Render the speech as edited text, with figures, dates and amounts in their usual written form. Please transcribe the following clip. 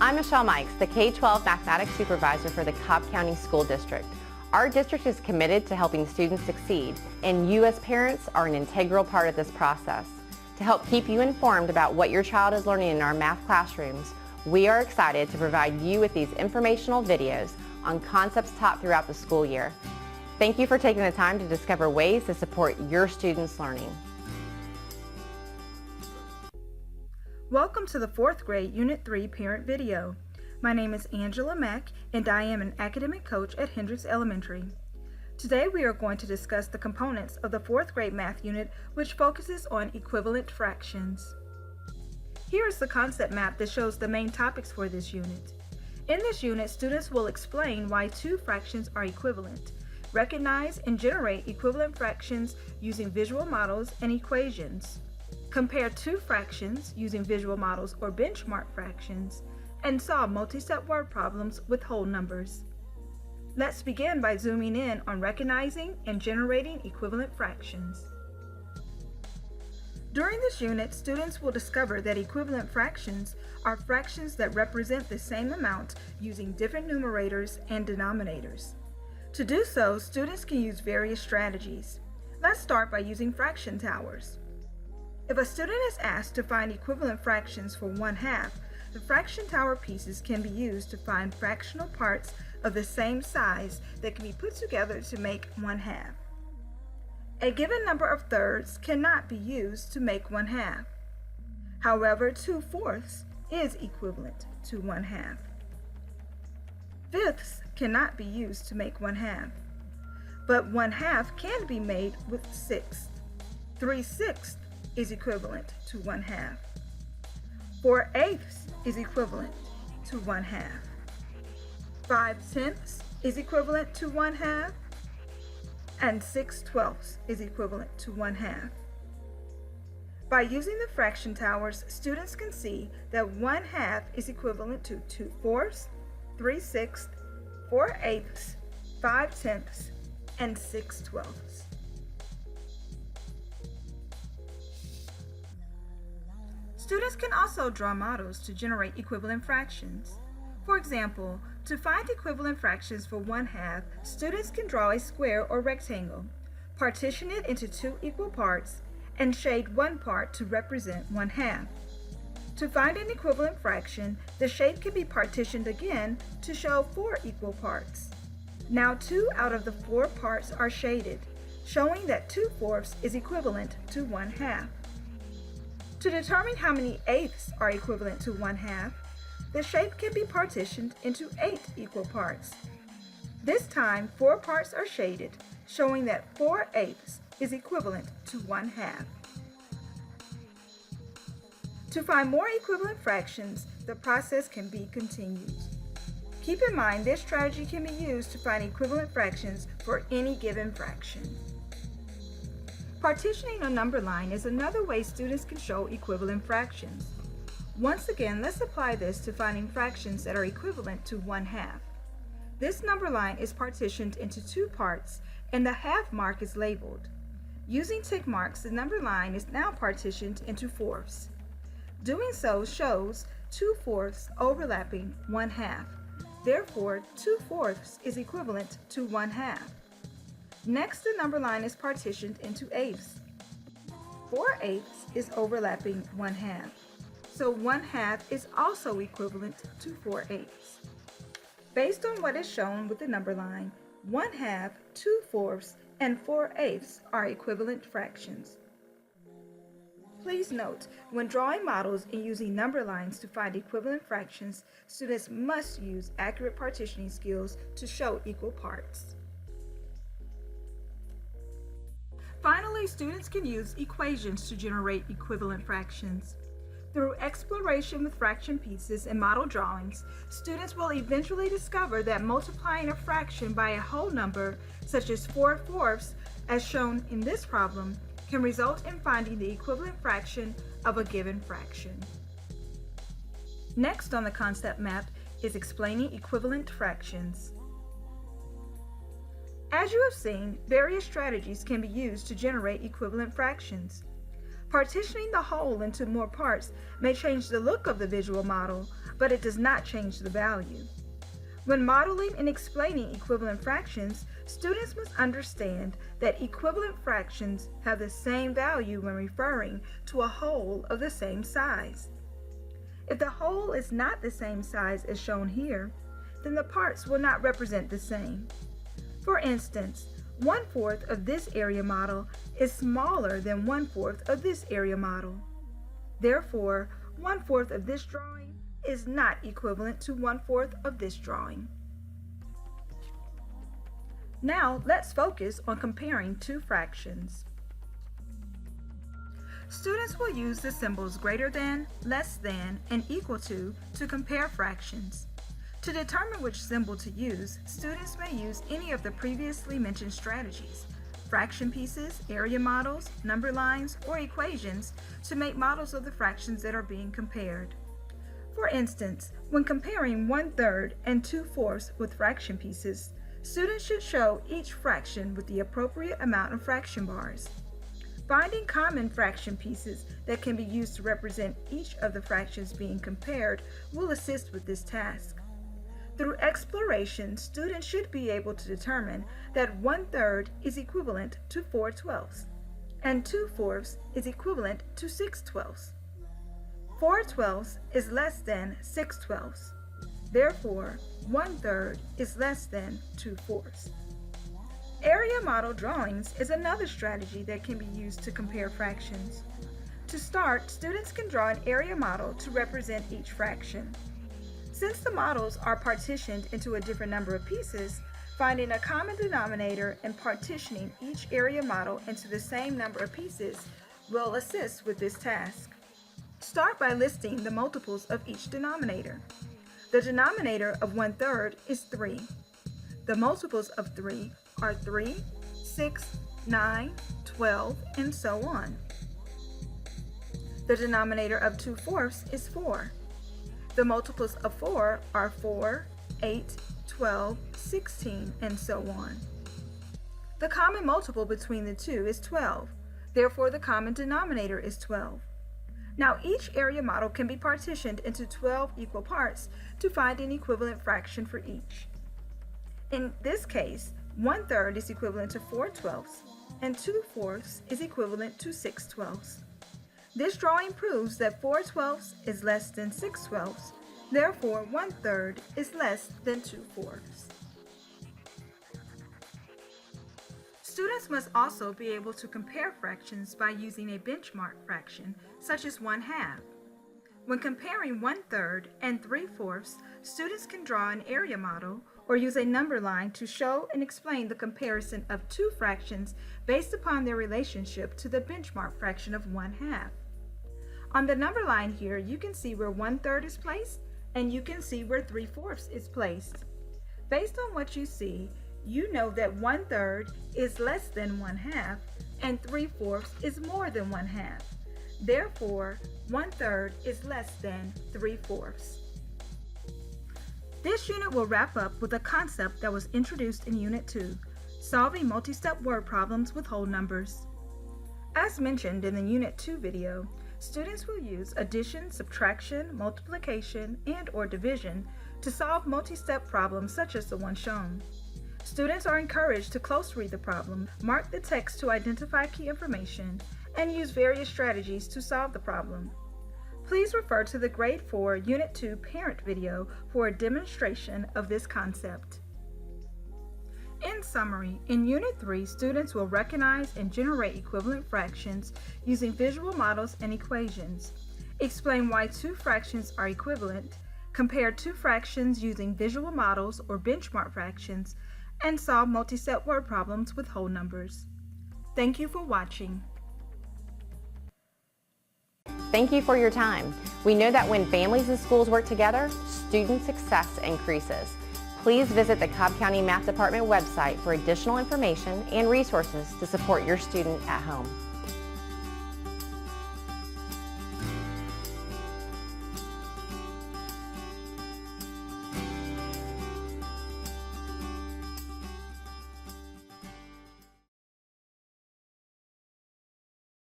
I'm Michelle Mikes, the K-12 Mathematics Supervisor for the Cobb County School District. Our district is committed to helping students succeed, and you as parents are an integral part of this process. To help keep you informed about what your child is learning in our math classrooms, we are excited to provide you with these informational videos on concepts taught throughout the school year. Thank you for taking the time to discover ways to support your students' learning. Welcome to the 4th grade Unit 3 parent video. My name is Angela Mack and I am an academic coach at Hendricks Elementary. Today we are going to discuss the components of the 4th grade math unit, which focuses on equivalent fractions. Here is the concept map that shows the main topics for this unit. In this unit, students will explain why two fractions are equivalent, recognize and generate equivalent fractions using visual models and equations, compare two fractions using visual models or benchmark fractions, and solve multi-step word problems with whole numbers. Let's begin by zooming in on recognizing and generating equivalent fractions. During this unit, students will discover that equivalent fractions are fractions that represent the same amount using different numerators and denominators. To do so, students can use various strategies. Let's start by using fraction towers. If a student is asked to find equivalent fractions for 1/2, the fraction tower pieces can be used to find fractional parts of the same size that can be put together to make 1/2. A given number of thirds cannot be used to make 1/2. However, 2/4 is equivalent to 1/2. Fifths cannot be used to make 1/2, but 1/2 can be made with sixths. 3/6 is equivalent to 1/2. 4/8 is equivalent to 1/2. 5/10 is equivalent to 1/2, and 6/12 is equivalent to 1/2. By using the fraction towers, students can see that 1/2 is equivalent to 2/4, 3/6, 4/8, 5/10, and 6/12. Students can also draw models to generate equivalent fractions. For example, to find equivalent fractions for 1/2, students can draw a square or rectangle, partition it into two equal parts, and shade one part to represent 1/2. To find an equivalent fraction, the shade can be partitioned again to show 4 equal parts. Now 2 out of the 4 parts are shaded, showing that 2/4 is equivalent to 1/2. To determine how many eighths are equivalent to 1/2, the shape can be partitioned into 8 equal parts. This time, 4 parts are shaded, showing that 4/8 is equivalent to 1/2. To find more equivalent fractions, the process can be continued. Keep in mind this strategy can be used to find equivalent fractions for any given fraction. Partitioning a number line is another way students can show equivalent fractions. Once again, let's apply this to finding fractions that are equivalent to 1/2. This number line is partitioned into 2 parts and the half mark is labeled. Using tick marks, the number line is now partitioned into fourths. Doing so shows 2/4 overlapping 1/2. Therefore, 2/4 is equivalent to 1/2. Next, the number line is partitioned into eighths. 4/8 is overlapping 1/2. So 1/2 is also equivalent to 4/8. Based on what is shown with the number line, 1/2, 2/4, and 4/8 are equivalent fractions. Please note, when drawing models and using number lines to find equivalent fractions, students must use accurate partitioning skills to show equal parts. Finally, students can use equations to generate equivalent fractions. Through exploration with fraction pieces and model drawings, students will eventually discover that multiplying a fraction by a whole number, such as 4/4, as shown in this problem, can result in finding the equivalent fraction of a given fraction. Next on the concept map is explaining equivalent fractions. As you have seen, various strategies can be used to generate equivalent fractions. Partitioning the whole into more parts may change the look of the visual model, but it does not change the value. When modeling and explaining equivalent fractions, students must understand that equivalent fractions have the same value when referring to a whole of the same size. If the whole is not the same size as shown here, then the parts will not represent the same. For instance, 1/4 of this area model is smaller than 1/4 of this area model. Therefore, 1/4 of this drawing is not equivalent to 1/4 of this drawing. Now let's focus on comparing two fractions. Students will use the symbols greater than, less than, and equal to compare fractions. To determine which symbol to use, students may use any of the previously mentioned strategies: fraction pieces, area models, number lines, or equations to make models of the fractions that are being compared. For instance, when comparing 1/3 and 2/4 with fraction pieces, students should show each fraction with the appropriate amount of fraction bars. Finding common fraction pieces that can be used to represent each of the fractions being compared will assist with this task. Through exploration, students should be able to determine that 1/3 is equivalent to 4/12 and 2/4 is equivalent to 6/12. 4/12 is less than 6/12. Therefore, 1/3 is less than 2/4. Area model drawings is another strategy that can be used to compare fractions. To start, students can draw an area model to represent each fraction. Since the models are partitioned into a different number of pieces, finding a common denominator and partitioning each area model into the same number of pieces will assist with this task. Start by listing the multiples of each denominator. The denominator of 1/3 is 3. The multiples of 3 are 3, 6, 9, 12, and so on. The denominator of 2/4 is 4. The multiples of 4 are 4, 8, 12, 16, and so on. The common multiple between the two is 12. Therefore, the common denominator is 12. Now, each area model can be partitioned into 12 equal parts to find an equivalent fraction for each. In this case, 1/3 is equivalent to 4/12 and 2/4 is equivalent to 6/12. This drawing proves that 4/12 is less than 6/12. Therefore, 1/3 is less than 2/4. Students must also be able to compare fractions by using a benchmark fraction, such as 1/2. When comparing 1/3 and 3/4, students can draw an area model or use a number line to show and explain the comparison of two fractions based upon their relationship to the benchmark fraction of 1/2. On the number line here, you can see where 1/3 is placed, and you can see where 3/4 is placed. Based on what you see, you know that 1/3 is less than 1/2, and 3/4 is more than 1/2. Therefore, 1/3 is less than 3/4. This unit will wrap up with a concept that was introduced in Unit 2, solving multi-step word problems with whole numbers. As mentioned in the Unit 2 video, students will use addition, subtraction, multiplication, and/or division to solve multi-step problems such as the one shown. Students are encouraged to close read the problem, mark the text to identify key information, and use various strategies to solve the problem. Please refer to the Grade 4 Unit 2 parent video for a demonstration of this concept. In summary, in Unit 3, students will recognize and generate equivalent fractions using visual models and equations, explain why two fractions are equivalent, compare two fractions using visual models or benchmark fractions, and solve multi-step word problems with whole numbers. Thank you for watching. Thank you for your time. We know that when families and schools work together, student success increases. Please visit the Cobb County Math Department website for additional information and resources to support your student at home.